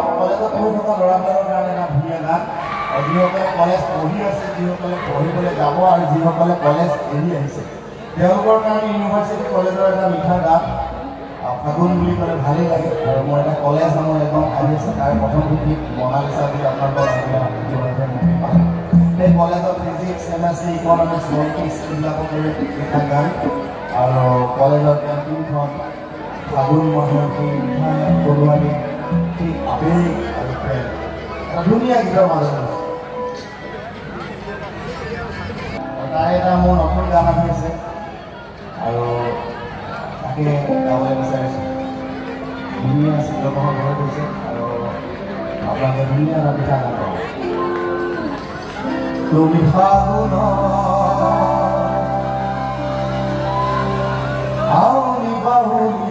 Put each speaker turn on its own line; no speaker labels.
কলেজত পঢ়ি থকা ল'ৰাবিলাকৰ কাৰণে এটা ধুনীয়া গান যিসকলে কলেজ পঢ়ি আছে যিসকলে পঢ়িবলৈ যাব আৰু যিসকলে কলেজ এৰি আহিছে তেওঁলোকৰ কাৰণে ইউনিভাৰ্চিটি কলেজৰ এটা মিঠা গান ফাগুন বুলি ক'লে ভালেই লাগে আৰু মই এটা কলেজ নামৰ একদম আহি আছে তাৰ প্ৰথম গীত মনালিছা বুলি আপোনালোকৰ সেই কলেজত ফিজিক্স কেমেষ্ট্ৰি ইকনমিক্স পলিটিক্স এইবিলাকক লৈ লিখা গান আৰু কলেজৰ কেণ্টিনখন ফাগুন মাহৰ সেই মিঠা পৰুৱানী সেই আবেগ আৰু প্ৰেম এটা ধুনীয়া গীতৰ মাজত আছে তাৰে এটা মোৰ নতুন গান আহি আছে আৰু তাকে গাবলৈ বিচাৰিছোঁ ধুনীয়া চিত্ৰকৰণ হৈ গৈছে আৰু আপোনালোকে ধুনীয়া এটা পিঠা গান পাব তুমি ফাগুন আউলি বাহুলি